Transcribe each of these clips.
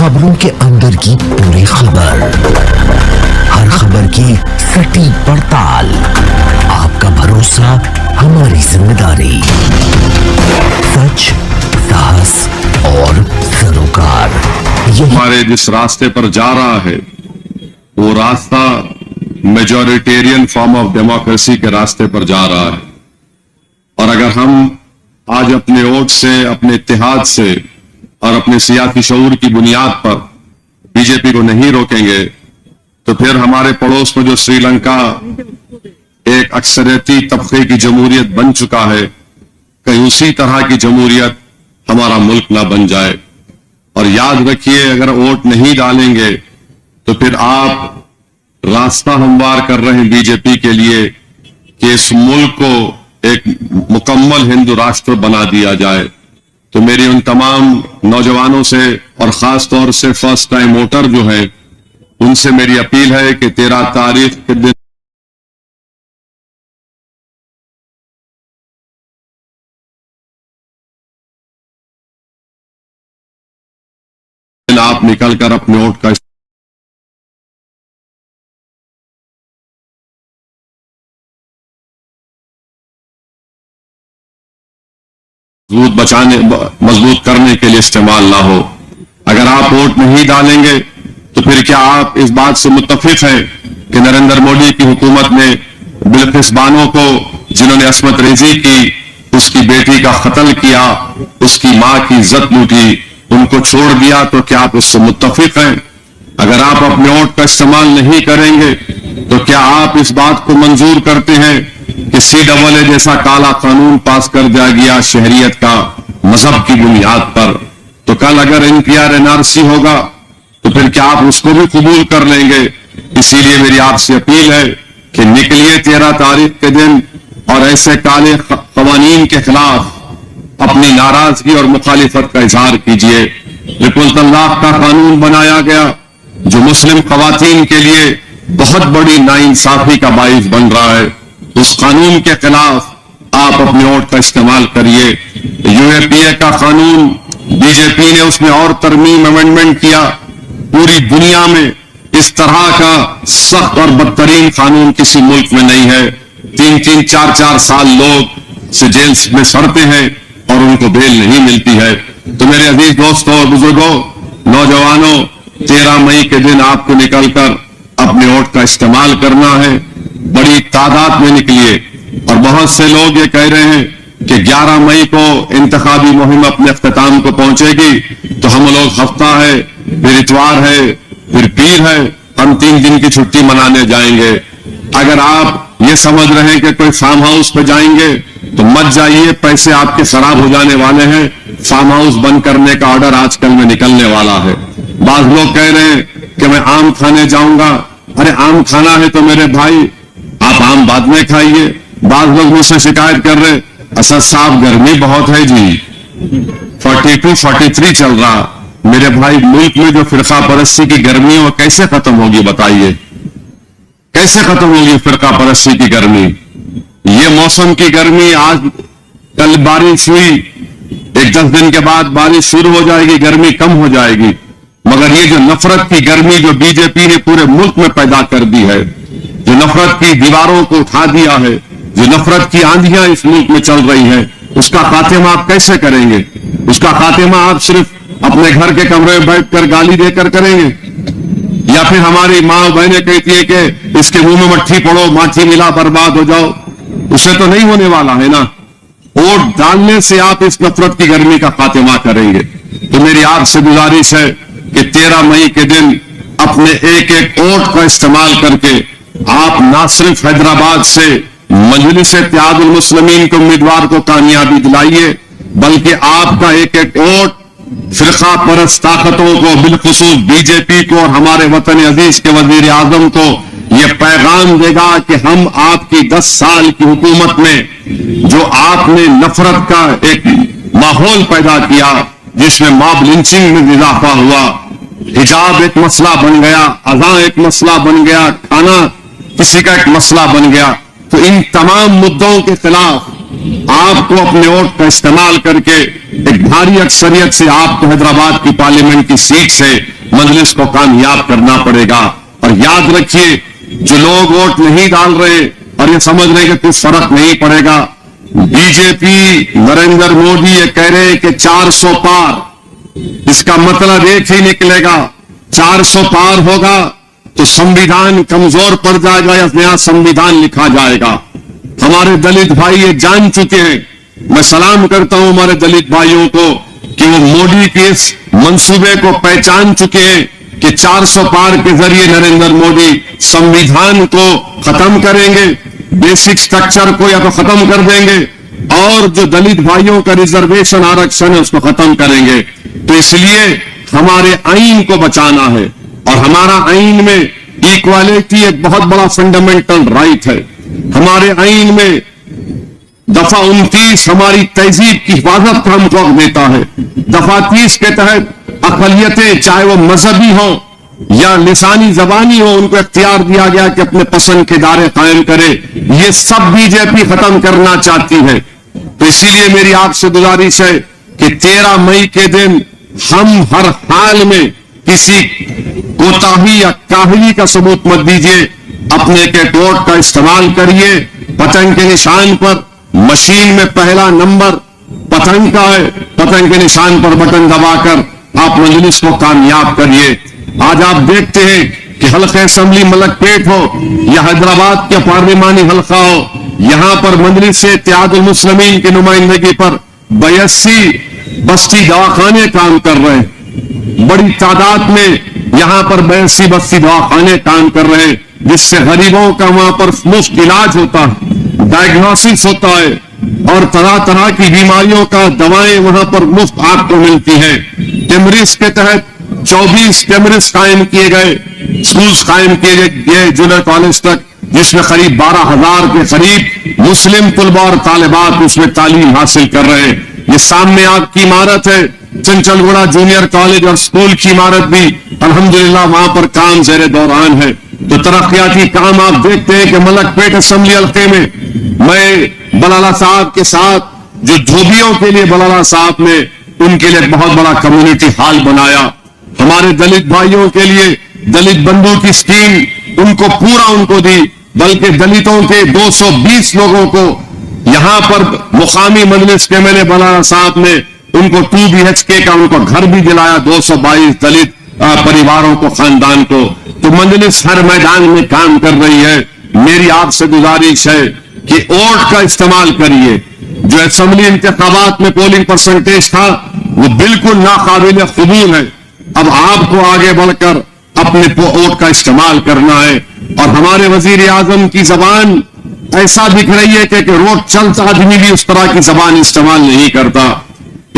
खबरों के अंदर की पूरी खबर, हर खबर की सटीक पड़ताल, आपका भरोसा हमारी जिम्मेदारी, सच, साहस और सरोकार। हमारे जिस रास्ते पर जा रहा है वो रास्ता मेजॉरिटेरियन फॉर्म ऑफ डेमोक्रेसी के रास्ते पर जा रहा है। और अगर हम आज अपने वोट से, अपने इत्तेहाद से और अपने सियासी शऊर की बुनियाद पर बीजेपी को नहीं रोकेंगे तो फिर हमारे पड़ोस में जो श्रीलंका एक अक्सरियती तबके की जमहूरियत बन चुका है, कहीं उसी तरह की जमहूरियत हमारा मुल्क ना बन जाए। और याद रखिए, अगर वोट नहीं डालेंगे तो फिर आप रास्ता हमवार कर रहे हैं बीजेपी के लिए कि इस मुल्क को एक मुकम्मल हिंदू राष्ट्र बना दिया जाए। तो मेरी उन तमाम नौजवानों से और खास तौर से फर्स्ट टाइम वोटर जो है उनसे मेरी अपील है कि 13 तारीख के दिन आप निकलकर अपने वोट का मजबूत करने के लिए इस्तेमाल ना हो। अगर आप वोट नहीं डालेंगे तो फिर क्या आप इस बात से मुत्तफिक हैं कि नरेंद्र मोदी की हुकूमत ने बिल्किस बानो को, जिन्होंने असमत रेजी की, उसकी बेटी का कत्ल किया, उसकी मां की इज्जत लूटी, उनको छोड़ दिया, तो क्या आप उससे मुत्तफिक हैं? अगर आप अपने वोट का इस्तेमाल नहीं करेंगे तो क्या आप इस बात को मंजूर करते हैं कि CAA जैसा काला कानून पास कर दिया गया शहरियत का मजहब की बुनियाद पर? तो कल अगर NPR NRC होगा तो फिर क्या आप उसको भी कबूल कर लेंगे? इसीलिए मेरी आपसे अपील है कि निकलिए 13 तारीख के दिन और ऐसे काले कवानीन के खिलाफ अपनी नाराजगी और मुखालिफत का इजहार कीजिए। ट्रिपल तलाक का कानून बनाया गया जो मुस्लिम खवातीन के लिए बहुत बड़ी नाइंसाफी का बाइस बन रहा है। उस कानून के खिलाफ आप अपने वोट का इस्तेमाल करिए। UAPA का कानून बीजेपी ने उसमें और तरमीम अमेंडमेंट किया। पूरी दुनिया में इस तरह का सख्त और बदतरीन कानून किसी मुल्क में नहीं है। 3-3, 4-4 साल लोग से जेल में सड़ते हैं और उनको बेल नहीं मिलती है। तो मेरे अजीज दोस्तों और बुजुर्गों, नौजवानों, 13 मई के दिन आपको निकलकर अपने वोट का इस्तेमाल करना है। बड़ी तादाद में निकलिए। और बहुत से लोग ये कह रहे हैं कि 11 मई को इंतखाबी मुहिम अपने अख्ताम को पहुंचेगी, तो हम लोग हफ्ता है, फिर इतवार है, फिर पीर है, हम 3 दिन की छुट्टी मनाने जाएंगे। अगर आप ये समझ रहे हैं कि कोई फार्म हाउस पे जाएंगे तो मत जाइए, पैसे आपके खराब हो जाने वाले हैं। फार्म हाउस बंद करने का ऑर्डर आजकल में निकलने वाला है। बाज लोग कह रहे हैं कि मैं आम खाने जाऊंगा। अरे आम खाना है तो मेरे भाई आप आम बाद में खाइए। बाज लोग मुझसे शिकायत कर रहे, असद साहब गर्मी बहुत है जी, 42-43 चल रहा। मेरे भाई, मुल्क में जो फिरका परस्ती की गर्मी है वो कैसे खत्म होगी बताइए? कैसे खत्म होगी फिरका परस्ती की गर्मी? ये मौसम की गर्मी, आज कल बारिश हुई, एक 10 दिन के बाद बारिश शुरू हो जाएगी, गर्मी कम हो जाएगी। मगर ये जो नफरत की गर्मी जो बीजेपी ने पूरे मुल्क में पैदा कर दी है, जो नफरत की दीवारों को उठा दिया है, जो नफरत की आंधियां इस मुल्क में चल रही हैं, उसका खात्मा आप कैसे करेंगे? उसका खात्मा आप सिर्फ अपने घर के कमरे में बैठकर गाली देकर करेंगे? या फिर हमारी माँ बहनें कहती है कि इसके मुंह में मट्ठी पड़ो, माछी मिला, बर्बाद हो जाओ? उससे तो नहीं होने वाला है ना। वोट डालने से आप इस नफरत की गर्मी का खात्मा करेंगे। तो मेरी आपसे गुजारिश है कि 13 मई के दिन अपने एक वोट का इस्तेमाल करके आप ना सिर्फ हैदराबाद से मजलिस इत्तेहादुल मुस्लिमीन के उम्मीदवार को कामयाबी दिलाइए, बल्कि आपका एक वोट फिरका परस्त ताकतों को, बिलखुसूस बीजेपी को और हमारे वतन अजीज के वजीर आजम को यह पैगाम देगा कि हम आपकी 10 साल की हुकूमत में जो आपने नफरत का एक माहौल पैदा किया, जिसमें मॉब लिंचिंग में इजाफा हुआ, हिजाब एक मसला बन गया, अज़ान एक मसला बन गया, खाना किसी का एक मसला बन गया, तो इन तमाम मुद्दों के खिलाफ आपको अपने वोट का इस्तेमाल करके एक भारी अक्सरियत से आपको हैदराबाद की पार्लियामेंट की सीट से मजलिस को कामयाब करना पड़ेगा। और याद रखिए, जो लोग वोट नहीं डाल रहे और ये समझ रहे कि कुछ फर्क नहीं पड़ेगा, बीजेपी नरेंद्र मोदी ये कह रहे हैं कि 400 पार, इसका मतलब एक ही निकलेगा, 400 पार होगा तो संविधान कमजोर पड़ जाएगा या नया संविधान लिखा जाएगा। हमारे दलित भाई ये जान चुके हैं। मैं सलाम करता हूं हमारे दलित भाइयों को कि वो मोदी के इस मंसूबे को पहचान चुके हैं कि 400 पार के जरिए नरेंद्र मोदी संविधान को खत्म करेंगे, बेसिक स्ट्रक्चर को या तो खत्म कर देंगे और जो दलित भाइयों का रिजर्वेशन आरक्षण है उसको खत्म करेंगे। तो इसलिए हमारे आइन को बचाना है और हमारा आइन में इक्वालिटी एक बहुत बड़ा फंडामेंटल राइट है। हमारे आइन में दफा 29 हमारी तहजीब की हिफाजत का हमको हक देता है। दफा 30 के तहत अक़लियतें चाहे वो मजहबी हो या लिसानी जबानी हो, उनको इख्तियार दिया गया कि अपने पसंद के दायरे कायम करे। ये सब बीजेपी खत्म करना चाहती है। तो इसीलिए मेरी आपसे गुजारिश है कि 13 मई के दिन हम हर हाल में किसी कोताही या काहली का सबूत मत दीजिए। अपने के वोट का इस्तेमाल करिए। पतंग के निशान पर मशीन में पहला नंबर पतंग का है, पतंग के निशान पर बटन दबाकर आप मजलिस को कामयाब करिए। आज आप देखते हैं कि हल्का असेंबली मलकपेट हो या हैदराबाद का पार्लिमानी हल्का हो, यहां पर मजलिस से इत्तेहादुल मुस्लिमीन की नुमाइंदगी पर 82 बस्ती दवाखाने काम कर रहे हैं। बड़ी तादाद में यहां पर 82 बस्ती दवाखाने काम कर रहे हैं, जिससे गरीबों का वहां पर मुफ्त इलाज होता है, डायग्नोसिस होता है और तरह तरह की बीमारियों का दवाएं वहां पर मुफ्त आपको मिलती है। टेमरिस के तहत 24 टेमरिस कायम किए गए, स्कूल्स कायम किए गए जूनियर कॉलेज तक, जिसमें करीब 12,000 के करीब मुस्लिम तलबा और तालिबात उसमें तालीम हासिल कर रहे हैं। ये सामने आपकी इमारत है, चंचलगुड़ा जूनियर कॉलेज और स्कूल की इमारत भी अल्हम्दुलिल्लाह वहां पर काम ज़ेरे दौरान है। तो तरक्याती काम आप देखते हैं कि मलकपेट असेंबली हल्के में मैं बलाला साहब के साथ, जो धोबियों के लिए बलाला साहब ने उनके लिए बहुत बड़ा कम्युनिटी हॉल बनाया। हमारे दलित भाइयों के लिए दलित बंधु की स्कीम उनको दी, बल्कि दलितों के 220 लोगों को यहां पर मुकामी मजलिस के मैंने बलाला साहब ने उनको 2 BHK का उनको घर भी दिलाया, 222 दलित परिवारों को, खानदान को। तो मजलिस हर मैदान में काम कर रही है। मेरी आपसे गुजारिश है कि वोट का इस्तेमाल करिए। जो असेंबली इंतखाबात में पोलिंग परसेंटेज था वो बिल्कुल नाकाबिल कबूल है। अब आपको आगे बढ़कर अपने वोट का इस्तेमाल करना है। और हमारे वजीर आजम की जबान ऐसा दिख रही है कि रोड चलता आदमी भी उस तरह की जबान इस्तेमाल नहीं करता।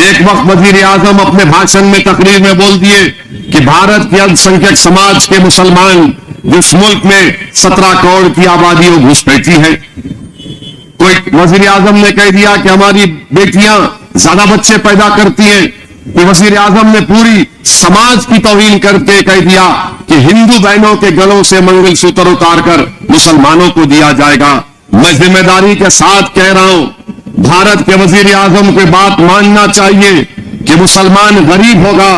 एक वक्त वजीर आजम अपने भाषण में तकरीर में बोल दिए कि भारत के अल्पसंख्यक समाज के मुसलमान जिस मुल्क में 17 करोड़ की आबादी वो घुसपैठी है। कोई वजीर आजम ने कह दिया कि हमारी बेटियां ज्यादा बच्चे पैदा करती हैं। तो वजीर आजम ने पूरी समाज की तौहीन करके कह दिया कि हिंदू बहनों के गलों से मंगलसूत्र उतारकर मुसलमानों को दिया जाएगा। मैं जिम्मेदारी के साथ कह रहा हूं, भारत के वजीर आजम को बात मानना चाहिए कि मुसलमान गरीब होगा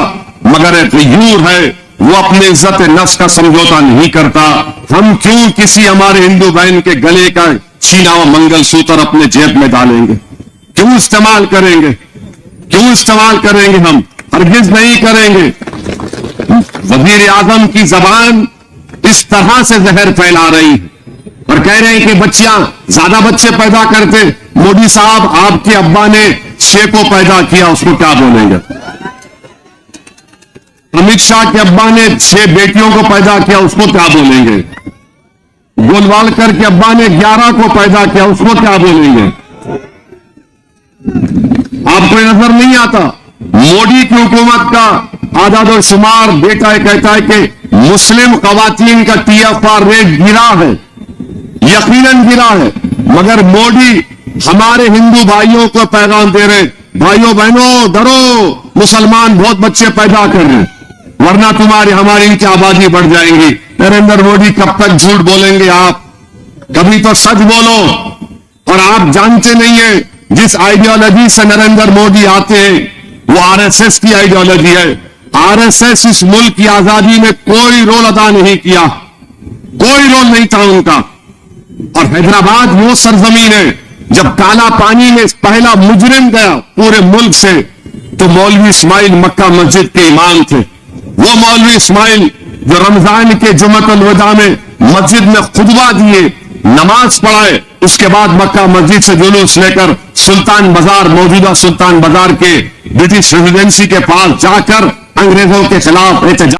मगर एक यूर है, वो अपने इज्जत नफ्स का समझौता नहीं करता। हम क्यों किसी हमारे हिंदू बहन के गले का छीना हुआ मंगलसूत्र अपने जेब में डालेंगे? क्यों इस्तेमाल करेंगे? हम हरगिज नहीं करेंगे। वजीर आजम की जबान इस तरह से जहर फैला रही है और कह रहे हैं कि बच्चियां ज्यादा बच्चे पैदा करते। मोदी साहब, आपके अब्बा ने 6 को पैदा किया, उसको क्या बोलेंगे? अमित शाह के अब्बा ने 6 बेटियों को पैदा किया, उसको क्या बोलेंगे? गोलवालकर के अब्बा ने 11 को पैदा किया, उसको क्या बोलेंगे? आपको नजर नहीं आता? मोदी की हुकूमत का आदाद और शुमार डेटा कहता है कि मुस्लिम खवातीन का TFR रेट गिरा है, यकीनन गिरा है, मगर मोदी हमारे हिंदू भाइयों को पैगाम दे रहे, भाइयों बहनों डरो, मुसलमान बहुत बच्चे पैदा कर रहे हैं, वरना हमारी इनकी आबादी बढ़ जाएंगी। नरेंद्र मोदी कब तक झूठ बोलेंगे आप? कभी तो सच बोलो। और आप जानते नहीं है जिस आइडियोलॉजी से नरेंद्र मोदी आते हैं वो RSS की आइडियोलॉजी है। RSS اس ملک کی آزادی میں کوئی رول ادا نہیں کیا, کوئی رول نہیں تھا ان کا. اور حیدرآباد وہ سرزمین ہے جب کالا پانی میں پہلا مجرم گیا پورے ملک سے تو مولوی اسماعیل مکہ مسجد کے امام تھے. وہ مولوی اسماعیل جو رمضان کے جمعۃ الوداع میں مسجد میں خطبہ دیے, نماز پڑھائے, اس کے بعد مکہ مسجد سے جلوس لے کر سلطان بازار, موجودہ سلطان بازار کے برٹش ریزیڈنسی کے پاس جا کر انگریزوں کے خلاف احتجاج